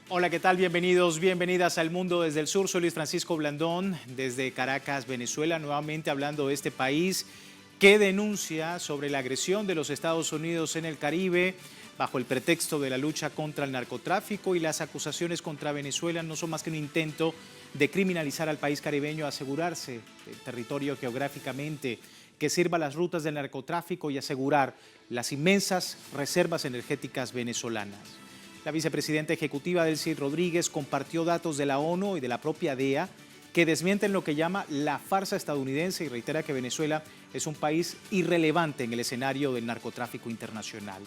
Hola, ¿qué tal? Bienvenidos, bienvenidas al Mundo desde el Sur. Soy Luis Francisco Blandón, desde Caracas, Venezuela, nuevamente hablando de este país que denuncia sobre la agresión de los Estados Unidos en el Caribe bajo el pretexto de la lucha contra el narcotráfico, y las acusaciones contra Venezuela no son más que un intento de criminalizar al país caribeño, asegurarse el territorio geográficamente que sirva las rutas del narcotráfico y asegurar las inmensas reservas energéticas venezolanas. La vicepresidenta ejecutiva Delcy Rodríguez compartió datos de la ONU y de la propia DEA que desmienten lo que llama la farsa estadounidense y reitera que Venezuela es un país irrelevante en el escenario del narcotráfico internacional.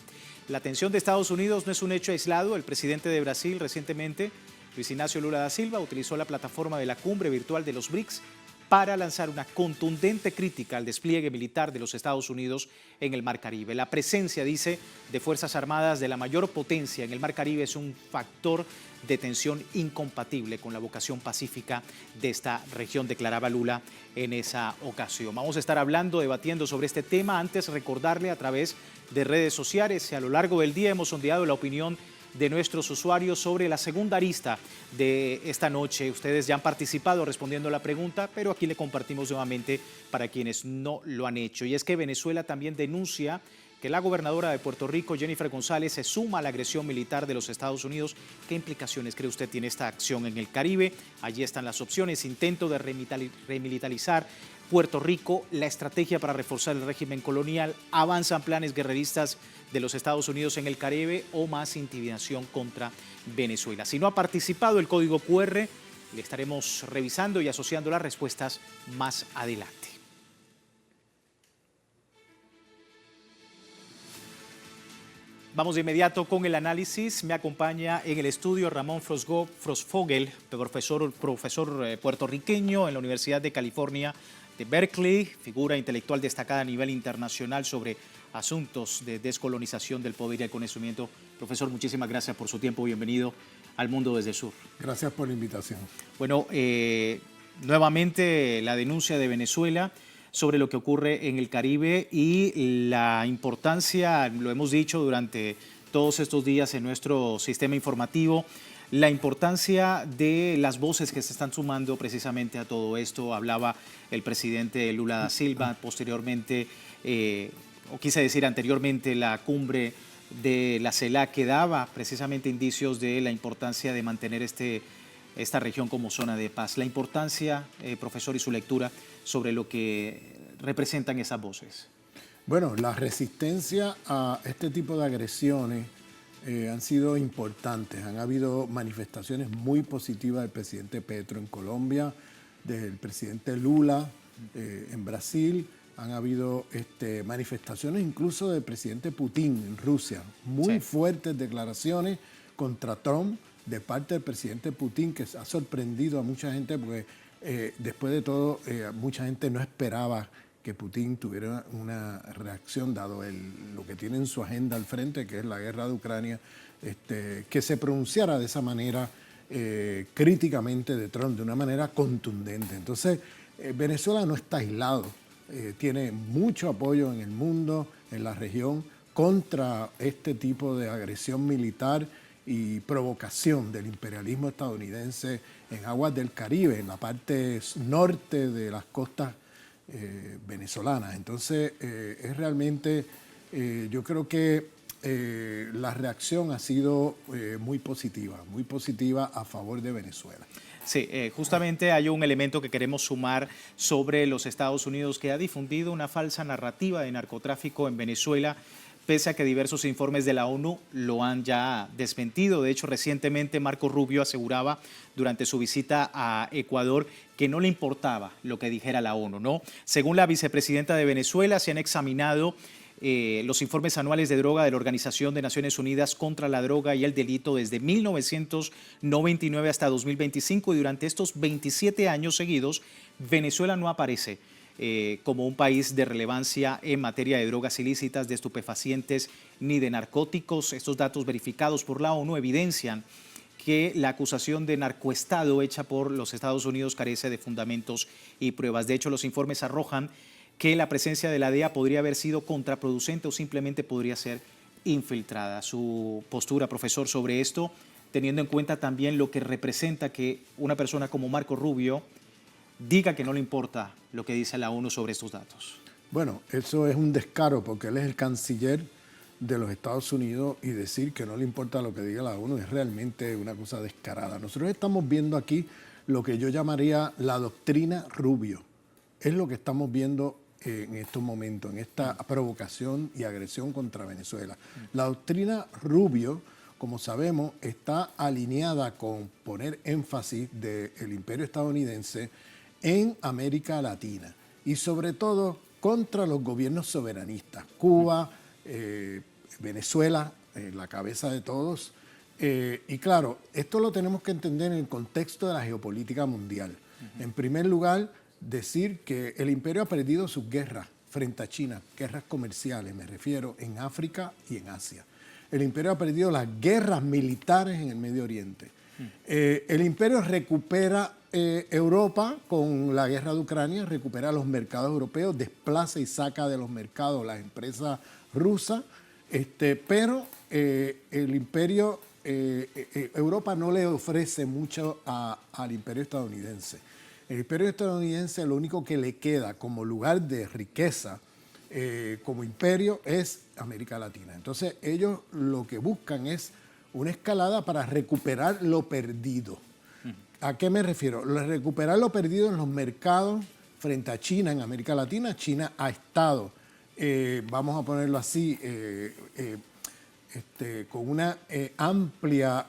La atención de Estados Unidos no es un hecho aislado. El presidente de Brasil recientemente, Luis Ignacio Lula da Silva, utilizó la plataforma de la cumbre virtual de los BRICS para lanzar una contundente crítica al despliegue militar de los Estados Unidos en el Mar Caribe. La presencia, dice, de Fuerzas Armadas de la mayor potencia en el Mar Caribe es un factor de tensión incompatible con la vocación pacífica de esta región, declaraba Lula en esa ocasión. Vamos a estar hablando, debatiendo sobre este tema. Antes, recordarle a través de redes sociales, y a lo largo del día hemos sondeado la opinión de nuestros usuarios sobre la segunda arista de esta noche. Ustedes ya han participado respondiendo la pregunta, pero aquí le compartimos nuevamente para quienes no lo han hecho. Y es que Venezuela también denuncia que la gobernadora de Puerto Rico, Jennifer González, se suma a la agresión militar de los Estados Unidos. ¿Qué implicaciones cree usted tiene esta acción en el Caribe? Allí están las opciones: intento de remilitarizar Puerto Rico, la estrategia para reforzar el régimen colonial, avanzan planes guerreristas de los Estados Unidos en el Caribe, o más intimidación contra Venezuela. Si no ha participado, el código QR le estaremos revisando y asociando las respuestas más adelante. Vamos de inmediato con el análisis. Me acompaña en el estudio Ramón Frostfogel, profesor puertorriqueño en la Universidad de California de Berkeley, figura intelectual destacada a nivel internacional sobre asuntos de descolonización del poder y el conocimiento. Profesor, muchísimas gracias por su tiempo. Bienvenido al Mundo desde el Sur. Gracias por la invitación. Bueno, nuevamente la denuncia de Venezuela sobre lo que ocurre en el Caribe y la importancia, lo hemos dicho durante todos estos días en nuestro sistema informativo, la importancia de las voces que se están sumando precisamente a todo esto. Hablaba el presidente Lula da Silva, posteriormente, o quise decir anteriormente, la cumbre de la CELAC, que daba precisamente indicios de la importancia de mantener esta región como zona de paz. La importancia, profesor, y su lectura sobre lo que representan esas voces. Bueno, la resistencia a este tipo de agresiones han sido importantes. Han habido manifestaciones muy positivas del presidente Petro en Colombia, del presidente Lula en Brasil. Han habido manifestaciones incluso del presidente Putin en Rusia. Muy fuertes declaraciones contra Trump de parte del presidente Putin, que ha sorprendido a mucha gente porque después de todo mucha gente no esperaba que Putin tuviera una reacción, dado lo que tiene en su agenda al frente, que es la guerra de Ucrania, que se pronunciara de esa manera críticamente de Trump, de una manera contundente. Entonces, Venezuela no está aislado, tiene mucho apoyo en el mundo, en la región, contra este tipo de agresión militar y provocación del imperialismo estadounidense en aguas del Caribe, en la parte norte de las costas venezolanas. Entonces, es realmente, yo creo que la reacción ha sido muy positiva a favor de Venezuela. Sí, justamente hay un elemento que queremos sumar sobre los Estados Unidos, que ha difundido una falsa narrativa de narcotráfico en Venezuela, pese a que diversos informes de la ONU lo han ya desmentido. De hecho, recientemente Marco Rubio aseguraba durante su visita a Ecuador que no le importaba lo que dijera la ONU, ¿no? Según la vicepresidenta de Venezuela, se han examinado los informes anuales de droga de la Organización de Naciones Unidas contra la Droga y el Delito desde 1999 hasta 2025, y durante estos 27 años seguidos, Venezuela no aparece como un país de relevancia en materia de drogas ilícitas, de estupefacientes ni de narcóticos. Estos datos verificados por la ONU evidencian que la acusación de narcoestado hecha por los Estados Unidos carece de fundamentos y pruebas. De hecho, los informes arrojan que la presencia de la DEA podría haber sido contraproducente o simplemente podría ser infiltrada. Su postura, profesor, sobre esto, teniendo en cuenta también lo que representa que una persona como Marco Rubio diga que no le importa lo que dice la ONU sobre estos datos? Bueno, eso es un descaro porque él es el canciller de los Estados Unidos y decir que no le importa lo que diga la ONU es realmente una cosa descarada. Nosotros estamos viendo aquí lo que yo llamaría la doctrina Rubio. Es lo que estamos viendo en estos momentos, en esta provocación y agresión contra Venezuela. La doctrina Rubio, como sabemos, está alineada con poner énfasis del imperio estadounidense en América Latina y sobre todo contra los gobiernos soberanistas. Cuba, Venezuela, la cabeza de todos. Y claro, esto lo tenemos que entender en el contexto de la geopolítica mundial. En primer lugar, decir que el imperio ha perdido sus guerras frente a China, guerras comerciales, me refiero, en África y en Asia. El imperio ha perdido las guerras militares en el Medio Oriente. El imperio recupera Europa con la guerra de Ucrania, recupera los mercados europeos, desplaza y saca de los mercados las empresas rusas, pero el imperio, Europa no le ofrece mucho al imperio estadounidense. El imperio estadounidense lo único que le queda como lugar de riqueza, como imperio, es América Latina. Entonces ellos lo que buscan es una escalada para recuperar lo perdido. ¿A qué me refiero? Recuperar lo perdido en los mercados frente a China, en América Latina. China ha estado, vamos a ponerlo así, con una amplia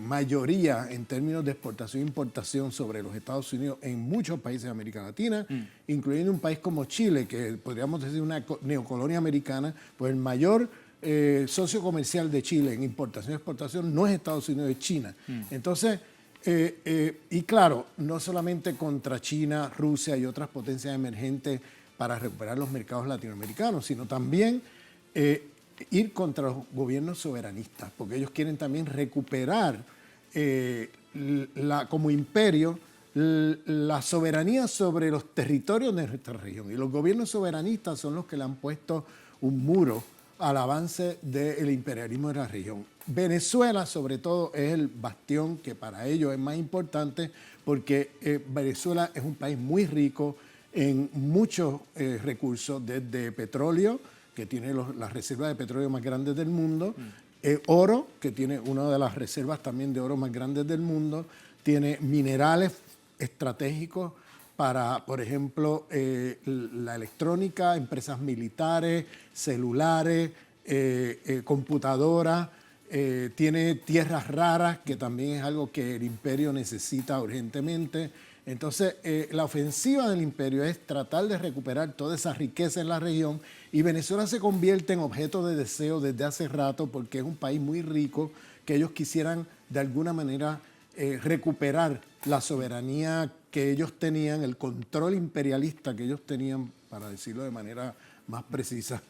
mayoría en términos de exportación e importación sobre los Estados Unidos en muchos países de América Latina, incluyendo un país como Chile, que podríamos decir una neocolonia americana, pues el mayor socio comercial de Chile en importación y exportación no es Estados Unidos, es China. Entonces, y claro, no solamente contra China, Rusia y otras potencias emergentes para recuperar los mercados latinoamericanos, sino también ir contra los gobiernos soberanistas, porque ellos quieren también recuperar como imperio la soberanía sobre los territorios de nuestra región. Y los gobiernos soberanistas son los que le han puesto un muro al avance del imperialismo de la región. Venezuela, sobre todo, es el bastión que para ellos es más importante porque Venezuela es un país muy rico en muchos recursos, desde petróleo, que tiene las reservas de petróleo más grandes del mundo, oro, que tiene una de las reservas también de oro más grandes del mundo, tiene minerales estratégicos para, por ejemplo, la electrónica, empresas militares, celulares, computadoras, tiene tierras raras, que también es algo que el imperio necesita urgentemente. Entonces, la ofensiva del imperio es tratar de recuperar toda esa riqueza en la región y Venezuela se convierte en objeto de deseo desde hace rato porque es un país muy rico que ellos quisieran de alguna manera recuperar la soberanía que ellos tenían, el control imperialista que ellos tenían, para decirlo de manera más precisa,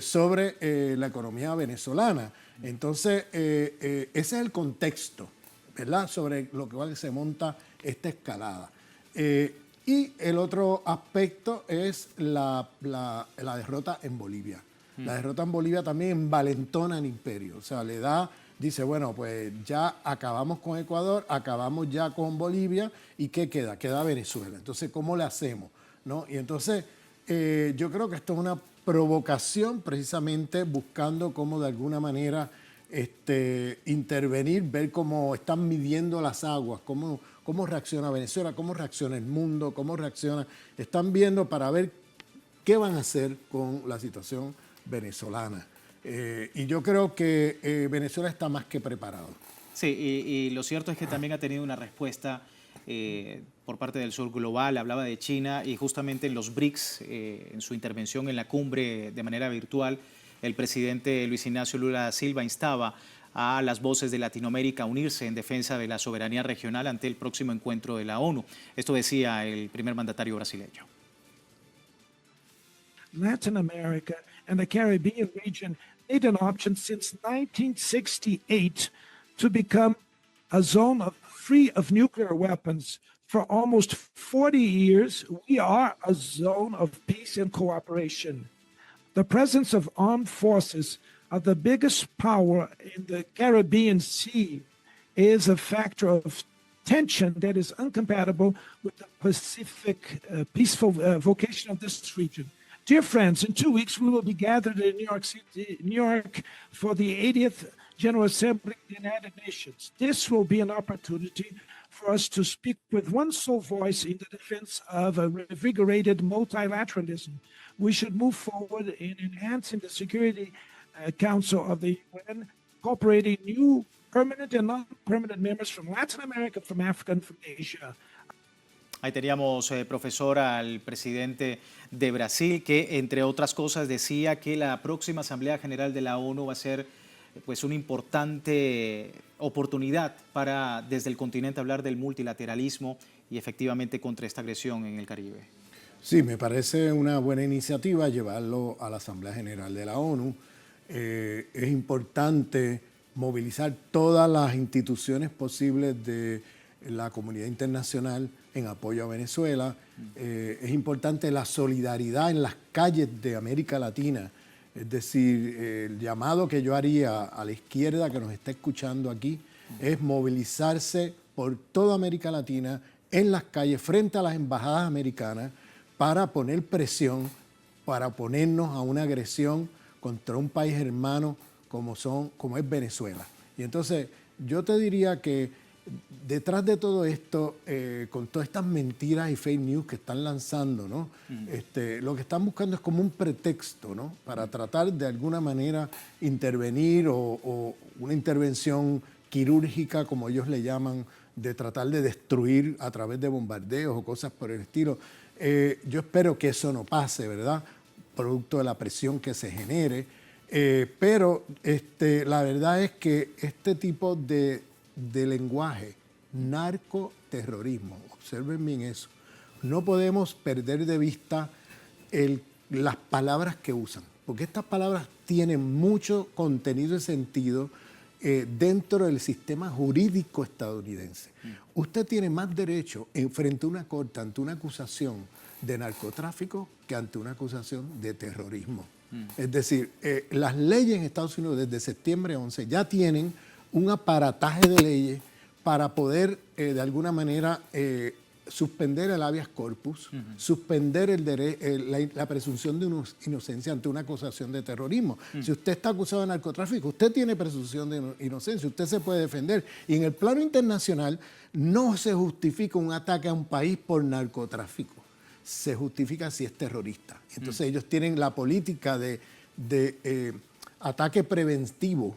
sobre la economía venezolana. Entonces, ese es el contexto, ¿verdad?, sobre lo que se monta esta escalada. Y el otro aspecto es la derrota en Bolivia. La derrota en Bolivia también envalentona al imperio, o sea, le da, dice, bueno, pues ya acabamos con Ecuador, acabamos ya con Bolivia, ¿y qué queda? Queda Venezuela. Entonces, ¿cómo le hacemos? ¿No? Y entonces, yo creo que esto es una provocación precisamente buscando cómo de alguna manera intervenir, ver cómo están midiendo las aguas, cómo reacciona Venezuela, cómo reacciona el mundo, cómo reacciona. Están viendo para ver qué van a hacer con la situación venezolana. Y yo creo que Venezuela está más que preparado. Sí, y lo cierto es que también ha tenido una respuesta por parte del sur global. Hablaba de China y justamente en los BRICS, en su intervención en la cumbre de manera virtual, el presidente Luis Ignacio Lula da Silva instaba a las voces de Latinoamérica a unirse en defensa de la soberanía regional ante el próximo encuentro de la ONU. Esto decía el primer mandatario brasileño. Latin America and the Caribbean region made an option since 1968 to become a zone free of nuclear weapons. For almost 40 years, we are a zone of peace and cooperation. The presence of armed forces the biggest power in the Caribbean Sea is a factor of tension that is incompatible with the Pacific peaceful vocation of this region. Dear friends, in 2 weeks we will be gathered in New York City, New York, for the 80th General Assembly of the United Nations. This will be an opportunity for us to speak with one sole voice in the defense of a reinvigorated multilateralism. We should move forward in enhancing the Security Council of the UN, incorporating new permanent and non-permanent members from Latin America, from Africa, and from Asia. Ahí teníamos, profesor, al presidente de Brasil, que entre otras cosas decía que la próxima Asamblea General de la ONU va a ser pues una importante oportunidad para desde el continente hablar del multilateralismo y efectivamente contra esta agresión en el Caribe. Sí, me parece una buena iniciativa llevarlo a la Asamblea General de la ONU. Es importante movilizar todas las instituciones posibles de la comunidad internacional en apoyo a Venezuela. Es importante la solidaridad en las calles de América Latina. Es decir, el llamado que yo haría a la izquierda que nos está escuchando aquí es movilizarse por toda América Latina en las calles frente a las embajadas americanas para poner presión, para oponernos a una agresión contra un país hermano como es Venezuela. Y entonces yo te diría que detrás de todo esto, con todas estas mentiras y fake news que están lanzando, ¿no? Lo que están buscando es como un pretexto, ¿no? Para tratar de alguna manera intervenir o una intervención quirúrgica, como ellos le llaman, de tratar de destruir a través de bombardeos o cosas por el estilo. Yo espero que eso no pase, ¿verdad? Producto de la presión que se genere. Pero la verdad es que este tipo de lenguaje, narcoterrorismo, observen bien eso, no podemos perder de vista las palabras que usan, porque estas palabras tienen mucho contenido y sentido dentro del sistema jurídico estadounidense. Usted tiene más derecho frente a una corte ante una acusación de narcotráfico que ante una acusación de terrorismo. Es decir, las leyes en Estados Unidos desde septiembre 11 ya tienen un aparataje de leyes para poder de alguna manera suspender el habeas corpus, suspender la presunción de inocencia ante una acusación de terrorismo. Si usted está acusado de narcotráfico, usted tiene presunción de inocencia, usted se puede defender. Y en el plano internacional no se justifica un ataque a un país por narcotráfico, se justifica si es terrorista. Entonces ellos tienen la política de ataque preventivo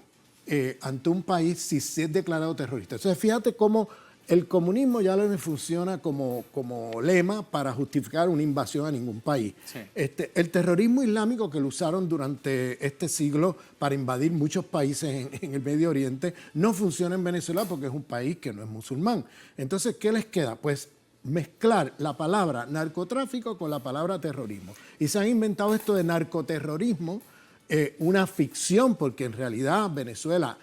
ante un país si se es declarado terrorista. Entonces fíjate cómo el comunismo ya no funciona como lema para justificar una invasión a ningún país. Sí. El terrorismo islámico que lo usaron durante este siglo para invadir muchos países en el Medio Oriente no funciona en Venezuela porque es un país que no es musulmán. Entonces, ¿qué les queda? Pues mezclar la palabra narcotráfico con la palabra terrorismo. Y se han inventado esto de narcoterrorismo, una ficción, porque en realidad Venezuela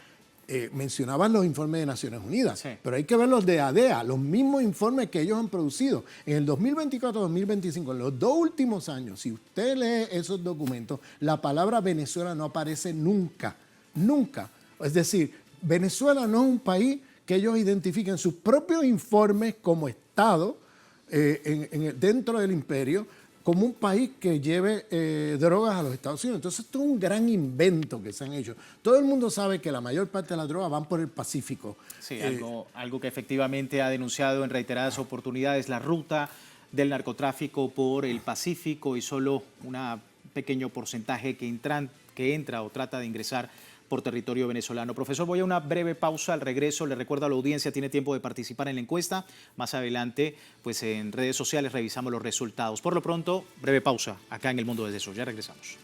mencionaban los informes de Naciones Unidas, sí, pero hay que ver los de ADEA, los mismos informes que ellos han producido. En el 2024-2025, en los 2 últimos años, si usted lee esos documentos, la palabra Venezuela no aparece nunca, nunca. Es decir, Venezuela no es un país que ellos identifiquen sus propios informes como Estado dentro del imperio, como un país que lleve drogas a los Estados Unidos. Entonces, esto es un gran invento que se han hecho. Todo el mundo sabe que la mayor parte de las drogas van por el Pacífico. Sí, algo que efectivamente ha denunciado en reiteradas oportunidades, la ruta del narcotráfico por el Pacífico y solo un pequeño porcentaje que entra o trata de ingresar por territorio venezolano. Profesor, voy a una breve pausa. Al regreso, le recuerdo a la audiencia, tiene tiempo de participar en la encuesta. Más adelante, pues en redes sociales revisamos los resultados. Por lo pronto, breve pausa acá en El Mundo desde el Sur. Ya regresamos.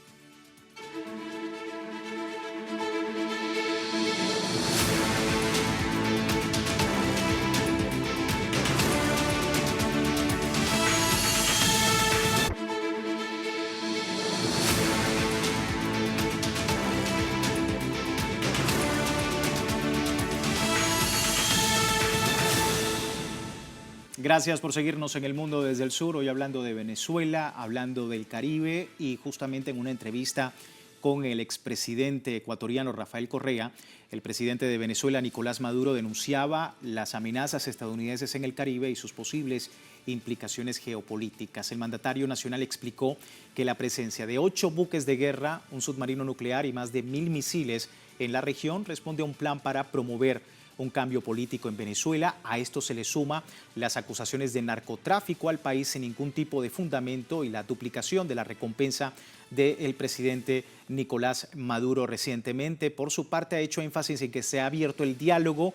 Gracias por seguirnos en El Mundo desde el Sur, hoy hablando de Venezuela, hablando del Caribe y justamente en una entrevista con el expresidente ecuatoriano Rafael Correa, el presidente de Venezuela, Nicolás Maduro, denunciaba las amenazas estadounidenses en el Caribe y sus posibles implicaciones geopolíticas. El mandatario nacional explicó que la presencia de 8 buques de guerra, un submarino nuclear y más de 1000 misiles en la región responde a un plan para promover un cambio político en Venezuela. A esto se le suma las acusaciones de narcotráfico al país sin ningún tipo de fundamento y la duplicación de la recompensa del presidente Nicolás Maduro recientemente. Por su parte, ha hecho énfasis en que se ha abierto el diálogo,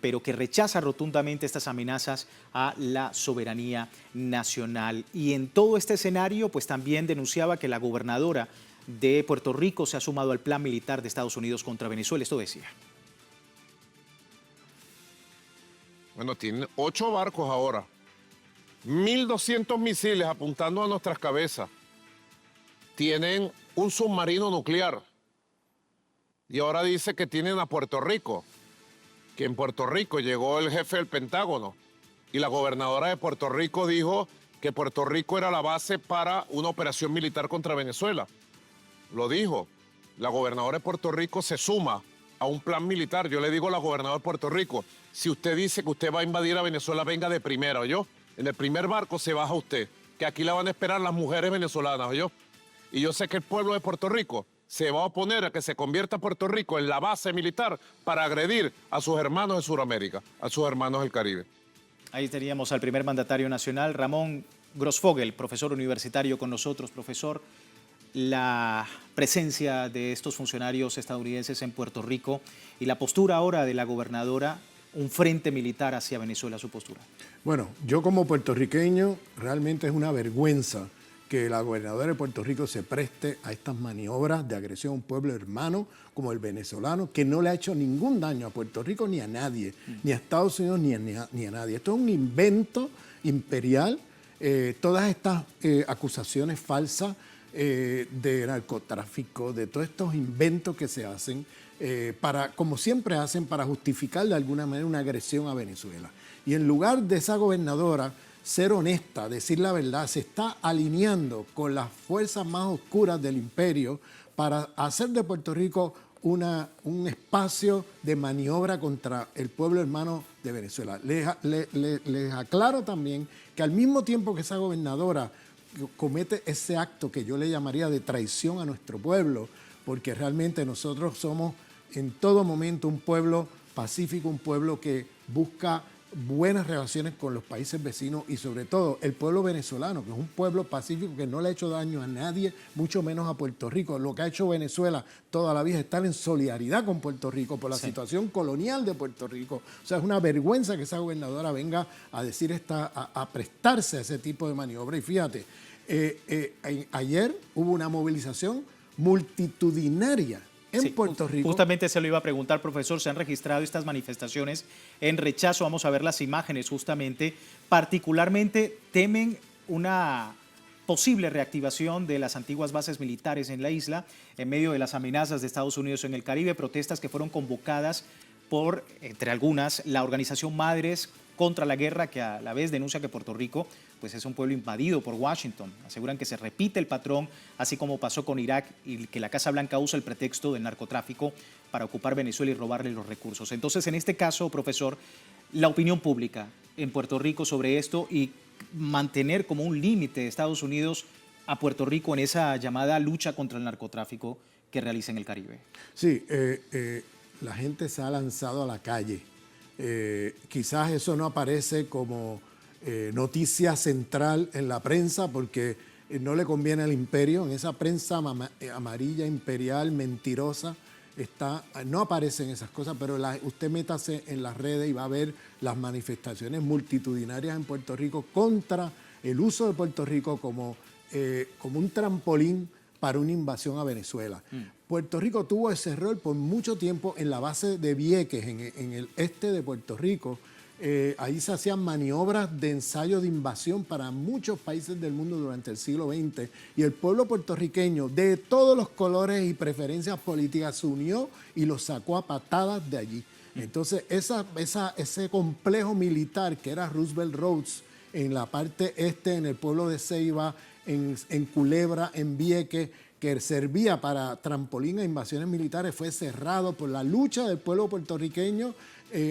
pero que rechaza rotundamente estas amenazas a la soberanía nacional. Y en todo este escenario, pues también denunciaba que la gobernadora de Puerto Rico se ha sumado al plan militar de Estados Unidos contra Venezuela. Esto decía. Bueno, tienen 8 barcos ahora, 1.200 misiles apuntando a nuestras cabezas. Tienen un submarino nuclear. Y ahora dice que tienen a Puerto Rico, que en Puerto Rico llegó el jefe del Pentágono. Y la gobernadora de Puerto Rico dijo que Puerto Rico era la base para una operación militar contra Venezuela. Lo dijo. La gobernadora de Puerto Rico se suma a un plan militar. Yo le digo a la gobernadora de Puerto Rico, si usted dice que usted va a invadir a Venezuela, venga de primera, ¿oyó? En el primer barco se baja usted, que aquí la van a esperar las mujeres venezolanas, ¿oyó? Y yo sé que el pueblo de Puerto Rico se va a oponer a que se convierta Puerto Rico en la base militar para agredir a sus hermanos de Sudamérica, a sus hermanos del Caribe. Ahí teníamos al primer mandatario nacional, Ramón Grossfogel, profesor universitario con nosotros. Profesor, la presencia de estos funcionarios estadounidenses en Puerto Rico y la postura ahora de la gobernadora, un frente militar hacia Venezuela, su postura. Bueno, yo como puertorriqueño, realmente es una vergüenza que la gobernadora de Puerto Rico se preste a estas maniobras de agresión a un pueblo hermano como el venezolano, que no le ha hecho ningún daño a Puerto Rico ni a nadie, ni a Estados Unidos ni a nadie. Esto es un invento imperial, todas estas acusaciones falsas de narcotráfico, de todos estos inventos que se hacen, para, como siempre hacen, para justificar de alguna manera una agresión a Venezuela. Y en lugar de esa gobernadora ser honesta, decir la verdad, se está alineando con las fuerzas más oscuras del imperio para hacer de Puerto Rico un espacio de maniobra contra el pueblo hermano de Venezuela. Les aclaro también que al mismo tiempo que esa gobernadora comete ese acto que yo le llamaría de traición a nuestro pueblo, porque realmente nosotros somos en todo momento un pueblo pacífico, un pueblo que busca buenas relaciones con los países vecinos y sobre todo el pueblo venezolano, que es un pueblo pacífico que no le ha hecho daño a nadie, mucho menos a Puerto Rico. Lo que ha hecho Venezuela toda la vida es estar en solidaridad con Puerto Rico por la situación colonial de Puerto Rico. O sea, es una vergüenza que esa gobernadora venga a decir a prestarse a ese tipo de maniobra. Y fíjate, ayer hubo una movilización multitudinaria en Puerto Rico. Justamente se lo iba a preguntar, profesor, se han registrado estas manifestaciones en rechazo, vamos a ver las imágenes justamente, particularmente temen una posible reactivación de las antiguas bases militares en la isla en medio de las amenazas de Estados Unidos en el Caribe, protestas que fueron convocadas por, entre algunas, la organización Madres contra la Guerra, que a la vez denuncia que Puerto Rico pues es un pueblo invadido por Washington. Aseguran que se repite el patrón, así como pasó con Irak, y que la Casa Blanca usa el pretexto del narcotráfico para ocupar Venezuela y robarle los recursos. Entonces, en este caso, profesor, la opinión pública en Puerto Rico sobre esto y mantener como un límite de Estados Unidos a Puerto Rico en esa llamada lucha contra el narcotráfico que realiza en el Caribe. Sí, la gente se ha lanzado a la calle. Quizás eso no aparece como noticia central en la prensa porque no le conviene al imperio. En esa prensa amarilla, imperial, mentirosa, no aparecen esas cosas, pero usted métase en las redes y va a ver las manifestaciones multitudinarias en Puerto Rico contra el uso de Puerto Rico como un trampolín para una invasión a Venezuela. Puerto Rico tuvo ese rol por mucho tiempo en la base de Vieques, en el este de Puerto Rico. Ahí se hacían maniobras de ensayo de invasión para muchos países del mundo durante el siglo XX y el pueblo puertorriqueño de todos los colores y preferencias políticas se unió y los sacó a patadas de allí. Entonces ese complejo militar que era Roosevelt Roads en la parte este, en el pueblo de Ceiba, en Culebra, en Vieques, que servía para trampolín a invasiones militares fue cerrado por la lucha del pueblo puertorriqueño,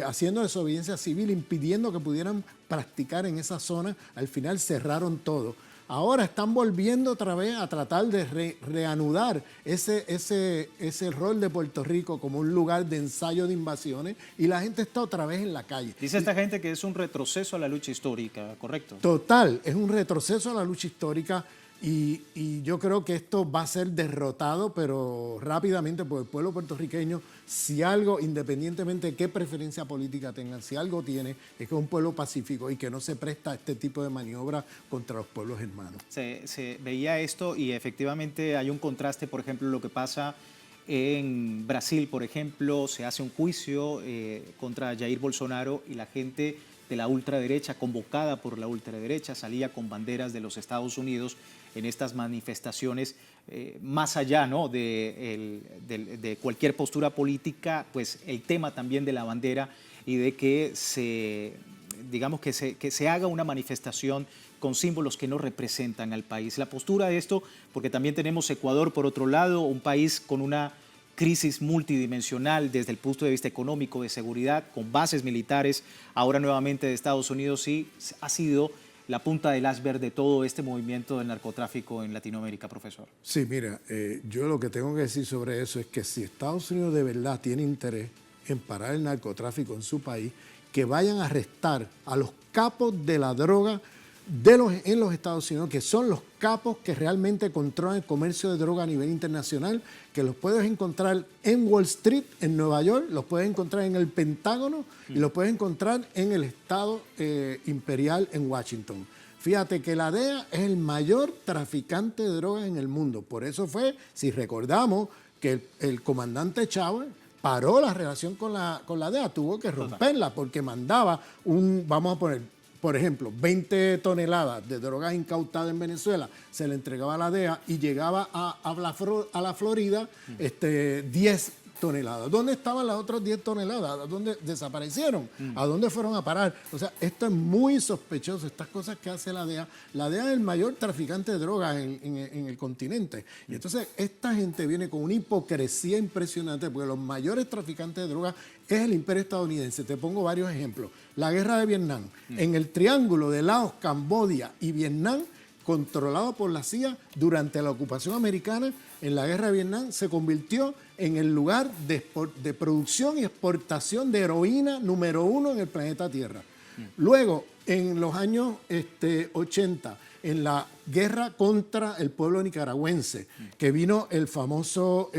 haciendo desobediencia civil, impidiendo que pudieran practicar en esa zona. Al final cerraron todo. Ahora están volviendo otra vez a tratar de reanudar ese rol de Puerto Rico como un lugar de ensayo de invasiones, y la gente está otra vez en la calle. Dice esta gente que es un retroceso a la lucha histórica, ¿correcto? Total, es un retroceso a la lucha histórica, y yo creo que esto va a ser derrotado, pero rápidamente, por el pueblo puertorriqueño. Si algo, independientemente de qué preferencia política tengan, si algo tiene, es que es un pueblo pacífico y que no se presta a este tipo de maniobras contra los pueblos hermanos. Se veía esto y efectivamente hay un contraste, por ejemplo, lo que pasa en Brasil, por ejemplo, se hace un juicio contra Jair Bolsonaro y la gente de la ultraderecha, convocada por la ultraderecha, salía con banderas de los Estados Unidos en estas manifestaciones, más allá, ¿no?, de cualquier postura política, pues el tema también de la bandera y de que se haga una manifestación con símbolos que no representan al país. La postura de esto, porque también tenemos Ecuador por otro lado, un país con una crisis multidimensional desde el punto de vista económico, de seguridad, con bases militares, ahora nuevamente de Estados Unidos, sí ha sido la punta del iceberg de todo este movimiento del narcotráfico en Latinoamérica, profesor. Sí, mira, yo lo que tengo que decir sobre eso es que si Estados Unidos de verdad tiene interés en parar el narcotráfico en su país, que vayan a arrestar a los capos de la droga en los Estados Unidos, que son los capos que realmente controlan el comercio de droga a nivel internacional, que los puedes encontrar en Wall Street, en Nueva York, los puedes encontrar en el Pentágono y los puedes encontrar en el Estado Imperial en Washington. Fíjate que la DEA es el mayor traficante de drogas en el mundo. Por eso fue, si recordamos, que el comandante Chávez paró la relación con la DEA, tuvo que romperla porque mandaba vamos a poner, por ejemplo, 20 toneladas de drogas incautadas en Venezuela, se le entregaba a la DEA y llegaba a la Florida 10 toneladas. ¿Dónde estaban las otras 10 toneladas? ¿A dónde desaparecieron? ¿A dónde fueron a parar? O sea, esto es muy sospechoso, estas cosas que hace la DEA. La DEA es el mayor traficante de drogas en el continente. Y entonces esta gente viene con una hipocresía impresionante, porque los mayores traficantes de drogas es el imperio estadounidense. Te pongo varios ejemplos. La guerra de Vietnam. En el triángulo de Laos, Camboya y Vietnam, controlado por la CIA durante la ocupación americana, en la guerra de Vietnam se convirtió en el lugar de producción y exportación de heroína número 1 en el planeta Tierra. Luego, en los años 80, en la guerra contra el pueblo nicaragüense, que vino el famoso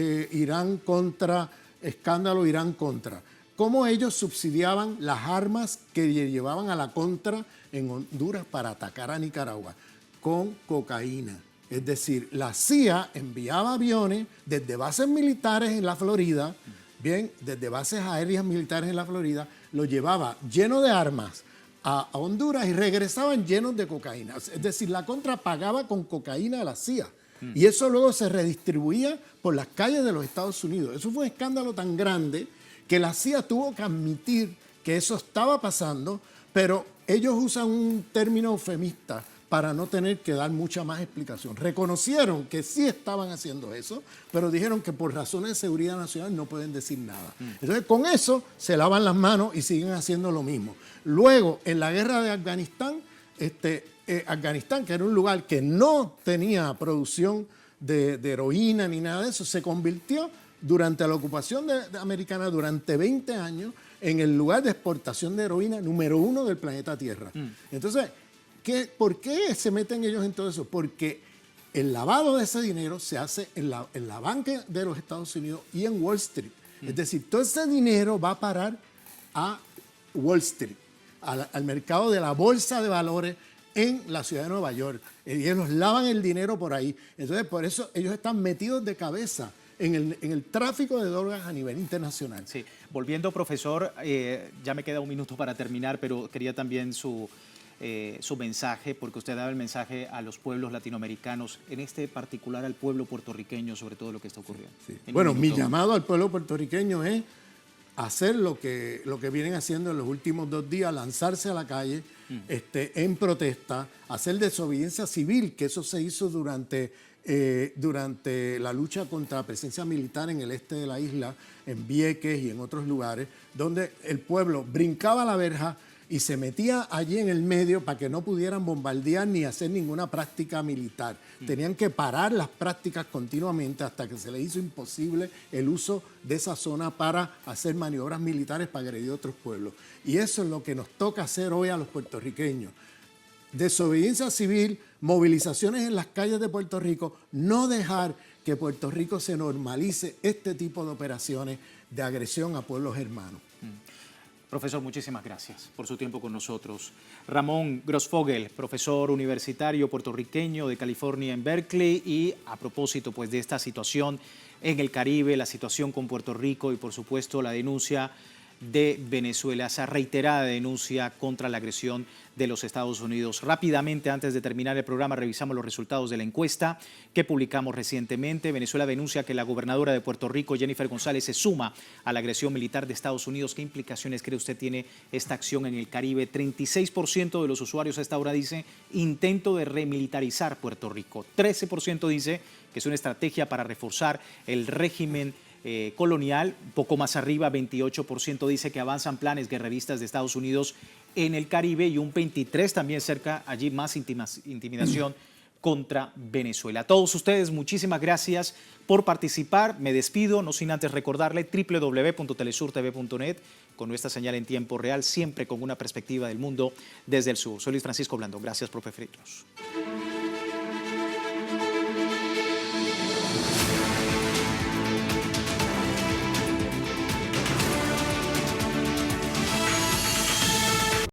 escándalo Irán contra, cómo ellos subsidiaban las armas que llevaban a la contra en Honduras para atacar a Nicaragua, con cocaína. Es decir, la CIA enviaba aviones desde bases militares en la Florida, desde bases aéreas militares en la Florida, lo llevaba lleno de armas a Honduras y regresaban llenos de cocaína. Es decir, la contra pagaba con cocaína a la CIA. Y eso luego se redistribuía por las calles de los Estados Unidos. Eso fue un escándalo tan grande que la CIA tuvo que admitir que eso estaba pasando, pero ellos usan un término eufemista para no tener que dar mucha más explicación. Reconocieron que sí estaban haciendo eso, pero dijeron que por razones de seguridad nacional no pueden decir nada. Entonces, con eso se lavan las manos y siguen haciendo lo mismo. Luego, en la guerra de Afganistán, Afganistán, que era un lugar que no tenía producción de heroína ni nada de eso, se convirtió durante la ocupación americana durante 20 años en el lugar de exportación de heroína número 1 del planeta Tierra. Entonces, ¿por qué se meten ellos en todo eso? Porque el lavado de ese dinero se hace en la banca de los Estados Unidos y en Wall Street. Es decir, todo ese dinero va a parar a Wall Street, al mercado de la bolsa de valores en la ciudad de Nueva York. Y ellos lavan el dinero por ahí. Entonces, por eso ellos están metidos de cabeza en el tráfico de drogas a nivel internacional. Sí, volviendo, profesor, ya me queda un minuto para terminar, pero quería también su mensaje, porque usted daba el mensaje a los pueblos latinoamericanos, en este particular al pueblo puertorriqueño, sobre todo lo que está ocurriendo. Sí. Bueno, mi llamado al pueblo puertorriqueño es hacer lo que vienen haciendo en los últimos 2 días, lanzarse a la calle en protesta, hacer desobediencia civil, que eso se hizo durante la lucha contra la presencia militar en el este de la isla, en Vieques y en otros lugares, donde el pueblo brincaba la verja y se metía allí en el medio para que no pudieran bombardear ni hacer ninguna práctica militar. Tenían que parar las prácticas continuamente hasta que se les hizo imposible el uso de esa zona para hacer maniobras militares para agredir a otros pueblos. Y eso es lo que nos toca hacer hoy a los puertorriqueños. Desobediencia civil, movilizaciones en las calles de Puerto Rico, no dejar que Puerto Rico se normalice este tipo de operaciones de agresión a pueblos hermanos. Profesor, muchísimas gracias por su tiempo con nosotros. Ramón Grossfogel, profesor universitario puertorriqueño de California en Berkeley, y a propósito pues, de esta situación en el Caribe, la situación con Puerto Rico y por supuesto la denuncia de Venezuela, esa reiterada denuncia contra la agresión de los Estados Unidos. Rápidamente, antes de terminar el programa, revisamos los resultados de la encuesta que publicamos recientemente. Venezuela denuncia que la gobernadora de Puerto Rico, Jennifer González, se suma a la agresión militar de Estados Unidos. ¿Qué implicaciones cree usted tiene esta acción en el Caribe? 36% de los usuarios a esta hora dice intento de remilitarizar Puerto Rico. 13% dice que es una estrategia para reforzar el régimen colonial. Un poco más arriba, 28% dice que avanzan planes guerreristas de Estados Unidos en el Caribe, y un 23% también cerca allí más intimidación contra Venezuela. A todos ustedes, muchísimas gracias por participar. Me despido, no sin antes recordarle www.telesurtv.net, con nuestra señal en tiempo real, siempre con una perspectiva del mundo desde el sur. Soy Luis Francisco Blandón. Gracias por preferirnos.